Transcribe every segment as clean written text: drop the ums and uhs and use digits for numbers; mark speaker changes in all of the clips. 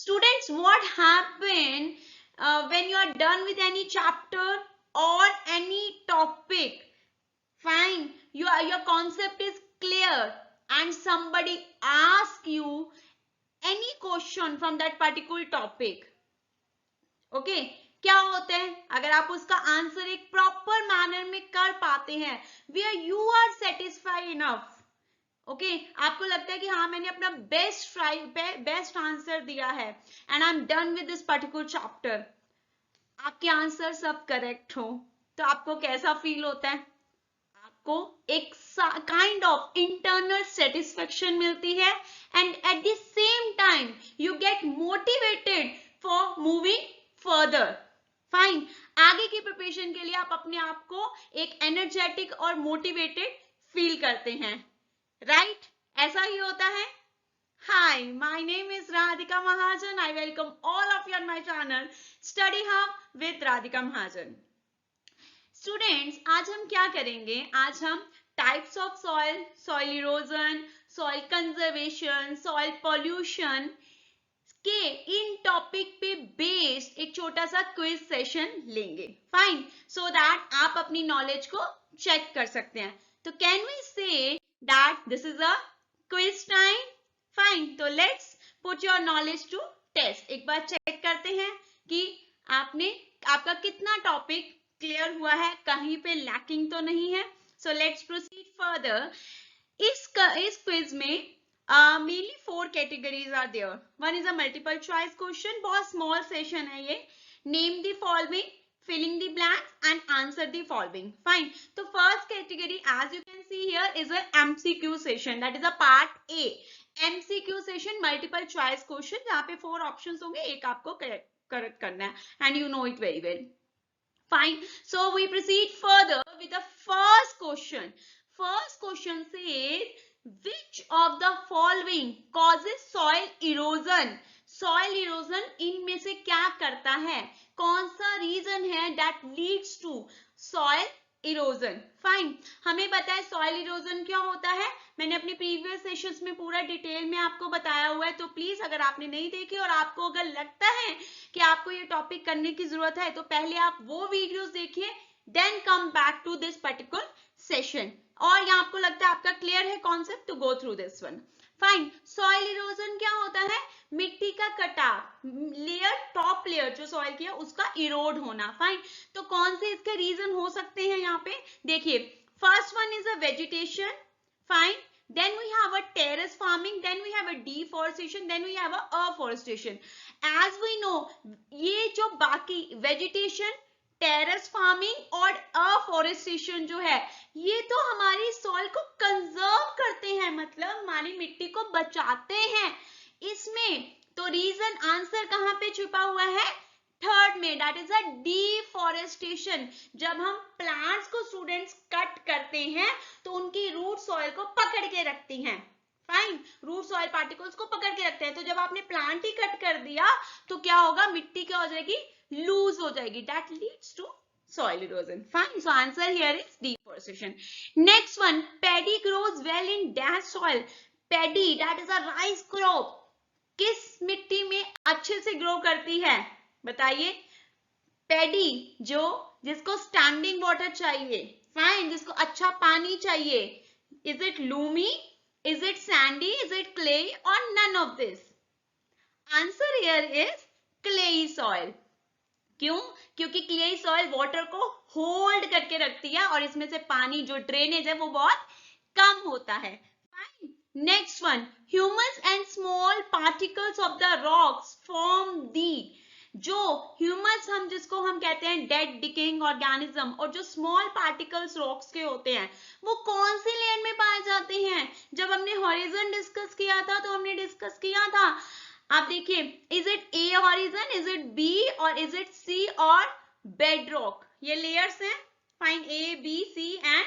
Speaker 1: Students, what happen when you are done with any chapter or any topic? Fine, your concept is clear and somebody asks you any question from that particular topic. Okay, क्या होता है अगर आप उसका answer एक proper manner में कर पाते हैं, where you are satisfied enough. Okay आपको लगता है कि हाँ मैंने अपना बेस्ट आंसर दिया है and I am done with this particular chapter, आपके आंसर सब करेक्ट हो, तो आपको कैसा फील होता है? आपको एक काइंड ऑफ इंटरनल सेटिस्फेक्शन मिलती है and at the same time you get motivated for moving further. Fine, आगे की प्रिपरेशन के लिए आप अपने आप को एक एनर्जेटिक और मोटिवेटेड फील करते हैं, राइट? ऐसा ही होता है. Hi, my name is Radhika Mahajan. I welcome all of you on my channel Study Hub with Radhika Mahajan. Students, आज हम क्या करेंगे? आज हम types of soil, soil erosion, soil conservation, soil pollution के इन टॉपिक पे बेस्ड एक छोटा सा क्विज सेशन लेंगे. फाइन, सो दैट आप अपनी नॉलेज को चेक कर सकते हैं. तो कैन वी से that this is a quiz time? Fine, तो let's put your knowledge to test. एक बार चेक करते हैं कि आपका कितना टॉपिक क्लियर हुआ है, कहीं पे लैकिंग तो नहीं है. So let's proceed further. इस क्विज में mainly 4 categories are there. One is a multiple choice question, बहुत small session है ये. Name the following, filling the blanks and answer the following. Fine. So first category, as you can see here, is a MCQ session. That is a part A. MCQ session, multiple choice question, जहाँ पे 4 options होंगे, एक आपको correct करना है, and you know it very well. Fine. So we proceed further with the first question. First question says, which of the following causes soil erosion? Soil erosion इनमें से क्या करता है? कौन सा रीजन है that leads to soil erosion? Fine, हमें पता है सॉइल इरोजन क्या होता है, मैंने अपने प्रीवियस सेशंस में पूरा डिटेल में आपको बताया हुआ है. तो प्लीज अगर आपने नहीं देखी और आपको अगर लगता है कि आपको ये टॉपिक करने की जरूरत है, तो पहले आप वो वीडियोस देखिए, then come back to this particular session. और यहाँ आपको लगता है आपका क्लियर है concept, to go through this one. Fine, soil erosion क्या होता है? मिट्टी का कटाव, लेयर, टॉप लेयर जो सॉइल की है उसका इरोड होना. फाइन, तो कौन से इसके रीजन हो सकते हैं यहाँ पे? देखिए, first one is a vegetation. Fine, then we have a terrace farming, then we have a deforestation, then we have a afforestation. As we know, ये जो बाकी वेजिटेशन, टेरेस फार्मिंग और अफॉरेस्टेशन जो है, ये तो हमारी सॉइल को कंजर्व करते हैं, मतलब हमारी मिट्टी को बचाते हैं. इसमें तो रीजन आंसर कहां पे छुपा हुआ है? थर्ड में, दैट इज अ डिफॉरेस्टेशन. जब हम प्लांट्स को स्टूडेंट्स कट करते हैं तो उनकी रूट सॉइल को पकड़ के रखती हैं. फाइन, रूट सॉइल पार्टिकल्स को पकड़ के रखते हैं. तो जब आपने प्लांट ही कट कर दिया तो क्या होगा? मिट्टी क्या हो जाएगी? लूज हो जाएगी. That leads to soil erosion. Fine, so answer here is deforestation. Next one, paddy grows well in dash soil. Paddy, that is a rice crop. किस मिट्टी में अच्छे से ग्रो करती है? बताइए. पैडी, जिसको स्टैंडिंग वाटर चाहिए. फाइन, जिसको अच्छा पानी चाहिए. Is it loamy, is it sandy, is it clay और none of this? Answer here is clayey soil. क्यों? क्योंकि क्लेई सॉइल वाटर को होल्ड करके रखती है और इसमें से पानी जो ड्रेनेज है वो बहुत कम होता है. Fine, next one, humus and small particles of the rocks form the. जो ह्यूमस जिसको हम कहते हैं डेड डिकेइंग ऑर्गेनिज्म, और जो स्मॉल पार्टिकल्स रॉक्स के होते हैं, वो कौन सी लेयर में पाए जाते हैं? जब हमने हॉरिजन डिस्कस किया था तो हमने डिस्कस किया था, आप देखिए, is it A horizon, is it B और इज इट सी और बेडरॉक? ये लेयर्स हैं. Fine, A B C and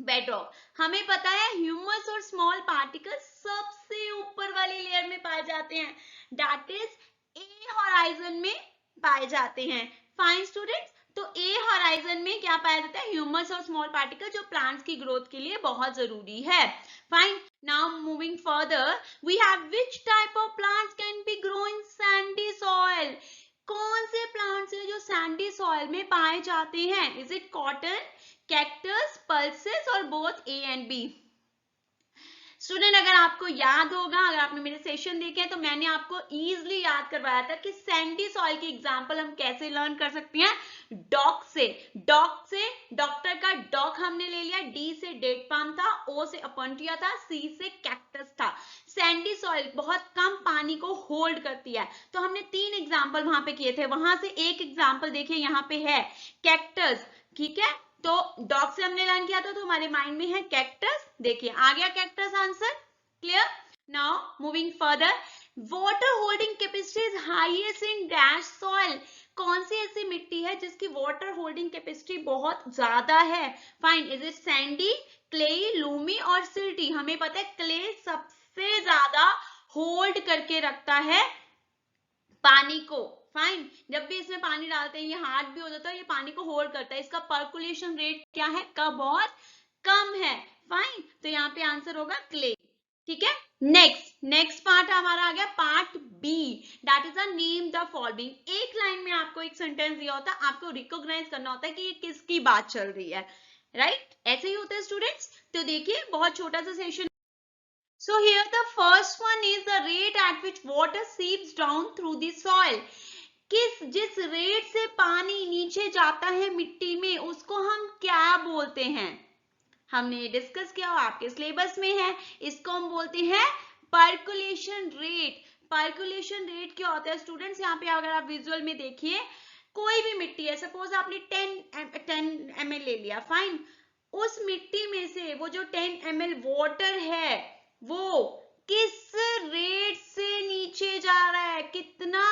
Speaker 1: bedrock. हमें पता है ह्यूमस और स्मॉल पार्टिकल्स सबसे ऊपर वाली लेयर में पाए जाते हैं, दैट इज ए हॉराइजन में पाए जाते हैं. फाइन स्टूडेंट्स, तो ए हॉराइजन में क्या पाया जाता है? ह्यूमस और स्मॉल पार्टिकल, जो प्लांट्स की ग्रोथ के लिए बहुत जरूरी है. Fine, now moving further, we have which type of plants can be grow in में पाए जाते हैं? Is it cotton, cactus, pulses और both A and B? Student, अगर आपको याद होगा, अगर आपने मेरे सेशन देखे हैं तो मैंने आपको इजीली याद करवाया था कि सैंडी सॉइल की एग्जांपल हम कैसे लर्न कर सकते हैं, डॉक से। डॉक से डॉक्टर का डॉक हमने ले लिया, डी से डेट पाम था, ओ से अपॉन्टिया था, सी से कैक्टस था। सैंडी सॉइल बहुत कम पानी को होल्ड करती है, तो हमने 3 एग्जाम्पल वहां पे किए थे, वहां से एक एग्जाम्पल देखिए यहाँ पे है कैक्टस, ठीक है। तो डॉग से हमने लर्न किया था, तो हमारे माइंड में है कैक्टस, देखिए आ गया cactus answer, clear. Now moving further, water holding capacity is highest in dash soil. कौन सी ऐसी मिट्टी है जिसकी वाटर होल्डिंग कैपेसिटी बहुत ज्यादा है? Fine, is it Sandy, clay, Lumi और सिल्टी? हमें पता है क्ले सबसे ज्यादा होल्ड करके रखता है पानी को। फाइन, जब भी इसमें पानी डालते हैं ये हार्ड भी हो जाता है, ये पानी को होल्ड करता है। इसका पर्कुलेशन रेट क्या है? बहुत कम है। फाइन, तो यहाँ पे आंसर होगा क्ले, ठीक है। नेक्स्ट पार्ट हमारा आ गया part B, that is a name the following. एक लाइन में आपको एक सेंटेंस दिया होता है, आपको रिकॉग्नाइज करना होता है कि ये किसकी बात चल रही है, राइट? ऐसे ही होता है स्टूडेंट्स। तो देखिए बहुत छोटा सा session. So here the first one is the rate at which water seeps down through the soil. जिस रेट से पानी नीचे जाता है मिट्टी में, उसको हम क्या बोलते हैं? हमने डिस्कस किया, आपके सिलेबस में है। इसको हम बोलते हैं पर्कुलेशन रेट। पर्कुलेशन रेट क्या होता है स्टूडेंट्स? यहाँ पे अगर आप विजुअल में देखिए, कोई भी मिट्टी है, सपोज आपने 10 ml ले लिया, फाइन। उस मिट्टी में से वो जो 10 ml वाटर है, वो किस रेट से नीचे जा रहा है, कितना,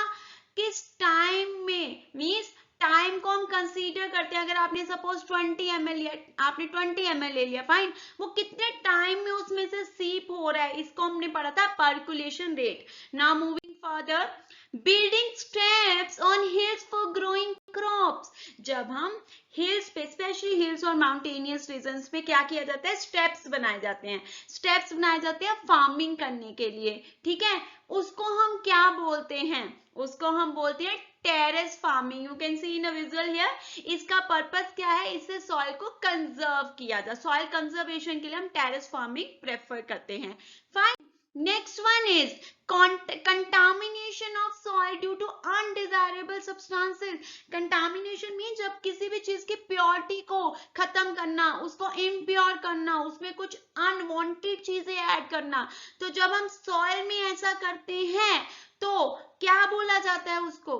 Speaker 1: किस टाइम में, मींस टाइम को हम कंसीडर करते हैं। अगर आपने सपोज 20 ml लिया, आपने 20 ml ले लिया, फाइन, वो कितने टाइम में उसमें से सीप हो रहा है, इसको हमने पढ़ा था percolation rate. Now moving further, building steps on hills for growing crops. जब हम हिल्स पे, स्पेशली हिल्स और माउंटेनियस रीजन्स पे क्या किया जाता है? स्टेप्स बनाए जाते हैं। स्टेप्स बनाए जाते हैं फार्मिंग करने के लिए, ठीक है। उसको हम क्या बोलते हैं? उसको हम बोलते हैं terrace farming. You can see in a visual here. इसका पर्पस क्या है? इससे सॉइल को कंजर्व किया जाए। सॉइल कंजर्वेशन के लिए हम टेरेस फार्मिंग प्रेफर करते हैं। Fine, next one is contamination of soil due to undesirable substances. Contamination mean जब किसी भी चीज की प्योरिटी को खत्म करना, उसको इम्प्योर करना, उसमें कुछ अनवांटेड चीजें ऐड करना। तो जब हम सॉइल में ऐसा करते हैं तो क्या बोला जाता है उसको?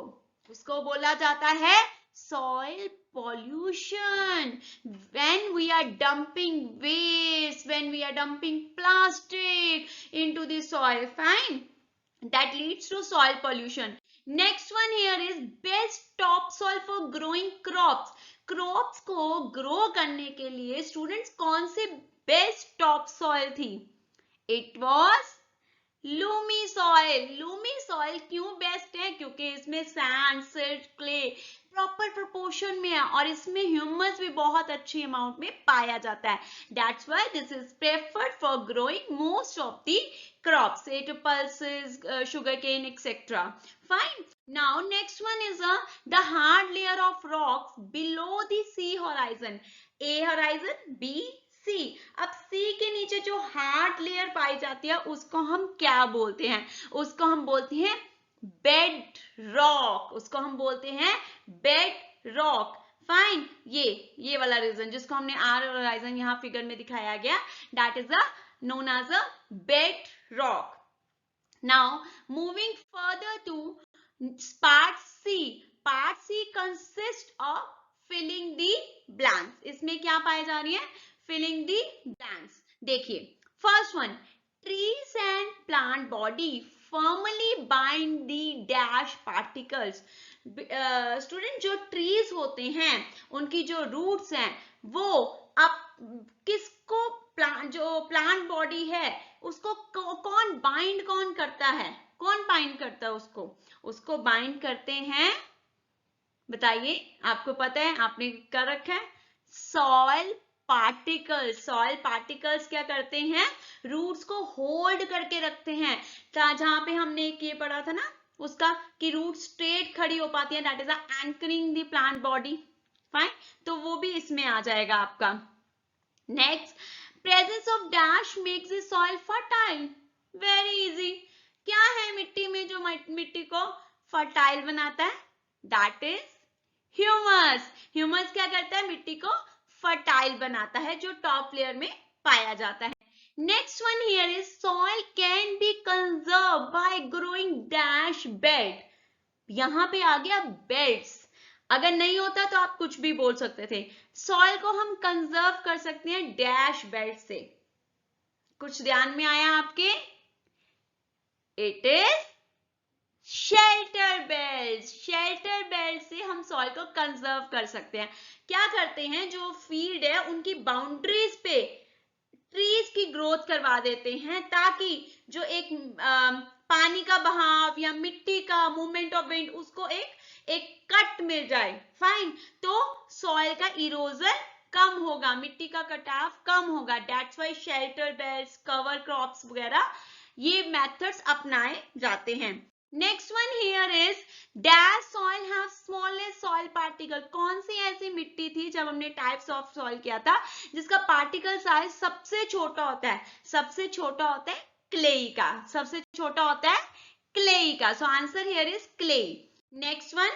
Speaker 1: उसको बोला जाता है soil pollution. When we are dumping waste, when we are dumping plastic into the soil, fine, that leads to soil pollution. Next one here is best topsoil for growing crops. Crops को grow करने के लिए students कौन सी best topsoil थी? It was Lumi soil. Lumi soil क्यों best है? क्योंकि इसमें sand, silt, clay proper proportion में है और इसमें ह्यूमस भी बहुत अच्छी अमाउंट में पाया जाता है। That's why this is preferred for growing most of the crops, pulses, sugarcane, etc. Fine. Now next one is the hard layer of rocks below the sea horizon. A horizon, B, सी। अब सी के नीचे जो hard layer पाई जाती है उसको हम क्या बोलते हैं? उसको हम बोलते हैं बेड रॉक। उसको हम बोलते हैं बेड रॉक। फाइन, ये वाला रीजन जिसको हमने आर होराइजन यहाँ फिगर में दिखाया गया, that is known as a bed rock. Now moving further to part C. Part C consist of filling the blanks. इसमें क्या पाए जा रही है? Filling the blanks. देखिए first one, trees and plant body firmly bind the dash particles. Student, जो trees होते हैं उनकी जो रूट्स हैं वो अब किसको, जो प्लांट बॉडी है उसको कौन बाइंड कौन करता है? कौन बाइंड करता है उसको? उसको बाइंड करते हैं, बताइए, आपको पता है, आपने कर रखा है, सॉइल पार्टिकल्स। सॉइल पार्टिकल्स क्या करते हैं? रूट्स को होल्ड करके रखते हैं। जहां पे हमने एक ये पढ़ा था ना उसका कि रूट स्ट्रेट खड़ी हो पाती है, that is anchoring the plant body. Fine, तो वो भी इसमें आ जाएगा आपका। Next, presence of dash makes the soil fertile. Very easy, क्या है मिट्टी में जो मिट्टी को फर्टाइल बनाता है? That is humus. ह्यूमस क्या करता है? मिट्टी को फर्टाइल बनाता है, जो टॉप लेयर में पाया जाता है। Next one here is soil can be conserve bye growing dash bed. यहां पे आ गया बेड्स, अगर नहीं होता तो आप कुछ भी बोल सकते थे। सॉइल को हम कंजर्व कर सकते हैं डैश बेड से। कुछ ध्यान में आया आपके? It is shelter belt. Shelter belt से हम सॉइल को कंजर्व कर सकते हैं। क्या करते हैं, जो फील्ड है उनकी बाउंड्रीज पे ट्रीज की ग्रोथ करवा देते हैं, ताकि जो एक पानी का बहाव या मिट्टी का मूवमेंट ऑफ विंड, उसको एक कट मिल जाए। फाइन, तो सॉइल का इरोजन कम होगा, मिट्टी का कटाव कम होगा। That's why shelter belts, cover crops वगैरह ये मेथड्स अपनाए जाते हैं। Next one here is dash soil have smallest soil particle. कौन सी ऐसी मिट्टी थी जब हमने टाइप्स ऑफ सॉइल किया था जिसका पार्टिकल साइज सबसे छोटा होता है? सबसे छोटा होता है क्लेई का, सबसे छोटा होता है क्लेई का। So answer here is clay. Next one,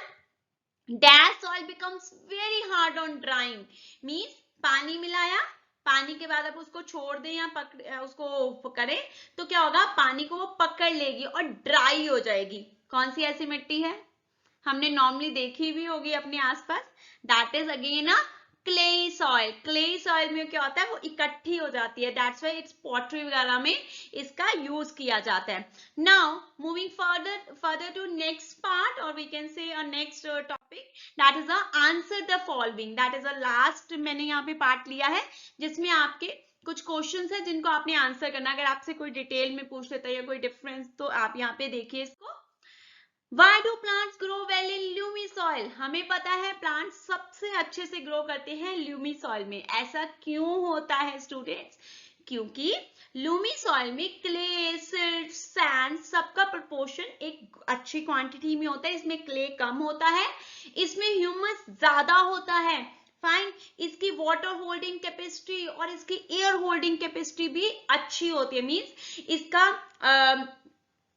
Speaker 1: dash soil becomes very hard on drying. Means पानी मिलाया, पानी के बाद आप उसको छोड़ दें या उसको करें तो क्या होगा, पानी को वो पकड़ लेगी और ड्राई हो जाएगी। कौन सी ऐसी मिट्टी है? हमने नॉर्मली देखी भी होगी अपने आसपास। That is again a clayey soil. Clayey soil में क्या होता है, वो इकट्ठी हो जाती है। दैट्स व्हाई इट्स पॉटरी वगैरह में इसका यूज किया जाता है। Now moving further to next part, और we can say next topic, that is answer the following. That is a last मैंने यहाँ पे पार्ट लिया है जिसमें आपके कुछ क्वेश्चंस है जिनको आपने आंसर करना। अगर आपसे कोई डिटेल में पूछ लेता है या कोई डिफरेंस, तो आप यहाँ पे देखिए इसको। Why do plants grow well in loamy soil? हमें पता है प्लांट सबसे अच्छे से ग्रो करते हैं ल्यूमी सॉइल में। ऐसा क्यों होता है स्टूडेंट्स? क्योंकि लूमी सॉइल में क्ले, सिल्ट, सैंड सबका प्रोपोर्शन एक अच्छी क्वांटिटी में होता है। इसमें क्ले कम होता है, इसमें ह्यूमस ज्यादा होता है। फाइन, इसकी वाटर होल्डिंग कैपेसिटी और इसकी एयर होल्डिंग कैपेसिटी भी अच्छी होती है। मींस इसका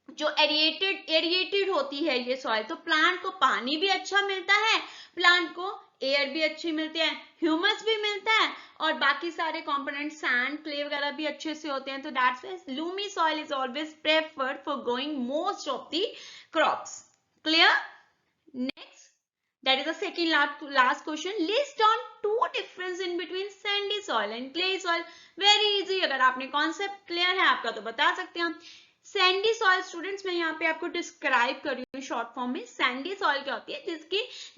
Speaker 1: जो एरिएटेड होती है ये सॉइल, तो प्लांट को पानी भी अच्छा मिलता है, प्लांट को एयर भी अच्छी मिलती है, ह्यूमस भी मिलता है, और बाकी सारे कंपोनेंट सैंड, क्ले वगैरह भी अच्छे से होते हैं। तो that's why Lumi soil is always preferred for growing most of the crops. Clear? Next, that is the second last question. List down two difference in between sandy soil and clay soil. Very easy, अगर आपने concept clear है आपका तो बता सकते हैं हम। Sandy soil students मैं यहाँ पे आपको डिस्क्राइब कर रही हूँ शॉर्ट फॉर्म में। सैंडी सॉइल क्या होती है?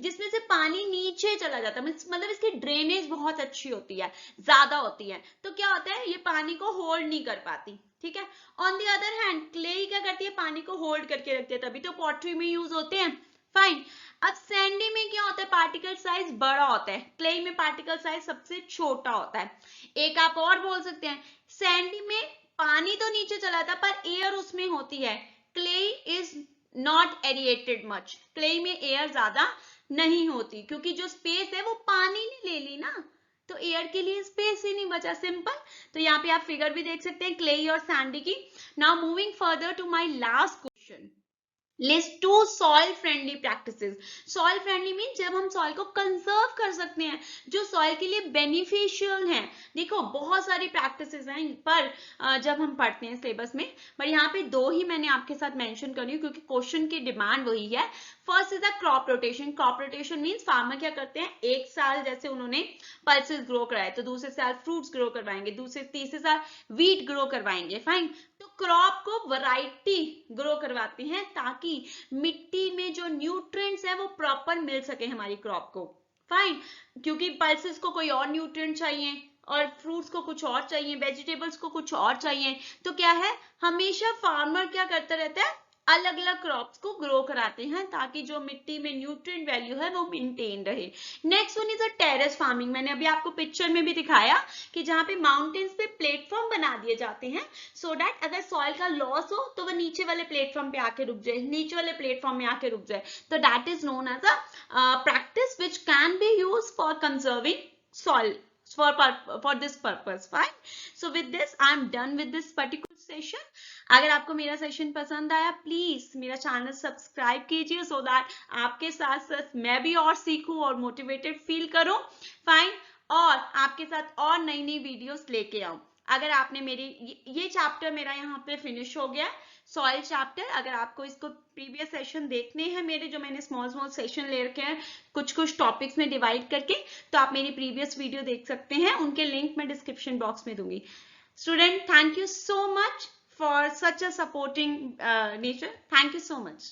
Speaker 1: जिसमें से पानी नीचे चला जाता है, मतलब इसकी ड्रेनेज बहुत अच्छी होती है, ज्यादा होती है। तो क्या होता है, ये पानी को होल्ड नहीं कर पाती। ठीक है। On the other hand clay क्या करती है, पानी को होल्ड करके रखती है, तभी तो पॉटरी में यूज होते हैं। फाइन, अब सैंडी में क्या होता है, पार्टिकल साइज बड़ा होता है, क्ले में पार्टिकल साइज सबसे छोटा होता है। एक आप और बोल सकते हैं, सैंडी में पानी तो नीचे चला था पर एयर उसमें होती है। Clay is not aerated much, clay में एयर ज्यादा नहीं होती, क्योंकि जो स्पेस है वो पानी ने ले ली ना, तो एयर के लिए स्पेस ही नहीं बचा। सिंपल। तो यहाँ पे आप फिगर भी देख सकते हैं क्ले और सैंडी की। Now moving further to my last question, list two soil friendly practices. Soil friendly mean जब हम सॉइल को कंजर्व कर सकते हैं, जो सॉइल के लिए बेनिफिशियल हैं। देखो बहुत सारी प्रैक्टिसेस हैं पर जब हम पढ़ते हैं सिलेबस में, पर यहाँ पे दो ही मैंने आपके साथ मेंशन करी हूँ क्योंकि क्वेश्चन की डिमांड वही है। First is the crop rotation. Crop rotation means farmer क्या करते हैं, एक साल जैसे उन्होंने पल्सेस ग्रो कराए तो दूसरे साल फ्रूट्स ग्रो करवाएंगे, दूसरे तीसरे साल व्हीट ग्रो करवाएंगे। फाइन, तो क्रॉप को वैरायटी ग्रो करवाते हैं ताकि मिट्टी में जो न्यूट्रिएंट्स है वो प्रॉपर मिल सके हमारी क्रॉप को। फाइन, क्योंकि पल्सेस को कोई और न्यूट्रिएंट चाहिए और फ्रूट्स को कुछ और चाहिए, वेजिटेबल्स को कुछ और चाहिए। तो क्या है, हमेशा फार्मर क्या करता रहता है, अलग अलग क्रॉप्स को ग्रो कराते हैं ताकि जो मिट्टी में न्यूट्रिएंट वैल्यू है वो मेंटेन रहे। Next one is a terrace farming. मैंने अभी आपको पिक्चर में भी दिखाया कि जहाँ पे माउंटेन्स पे प्लेटफॉर्म बना दिए जाते हैं सो दैट अगर सॉइल का लॉस हो तो वो नीचे वाले प्लेटफॉर्म पे आके रुक जाए, नीचे वाले प्लेटफॉर्म में आके रुक जाए। तो that is known as a practice which can be used for conserving soil for this purpose. Fine. So with this I am done with this particular session. अगर आपको मेरा सेशन पसंद आया प्लीज मेरा चैनल सब्सक्राइब कीजिए so that आपके साथ साथ मैं भी और सीखूं और मोटिवेटेड फील करूं। फाइन। और आपके साथ और नई नई वीडियोस लेके आऊं। अगर आपने मेरी ये चैप्टर मेरा यहाँ पे फिनिश हो गया सॉइल चैप्टर। अगर आपको इसको प्रीवियस सेशन देखने हैं मेरे, जो मैंने स्मॉल स्मॉल सेशन ले रखे हैं कुछ कुछ टॉपिक्स में डिवाइड करके, तो आप मेरी प्रीवियस वीडियो देख सकते हैं। उनके लिंक मैं डिस्क्रिप्शन बॉक्स में दूंगी। Student, thank you so much for such a supporting nature. Thank you so much.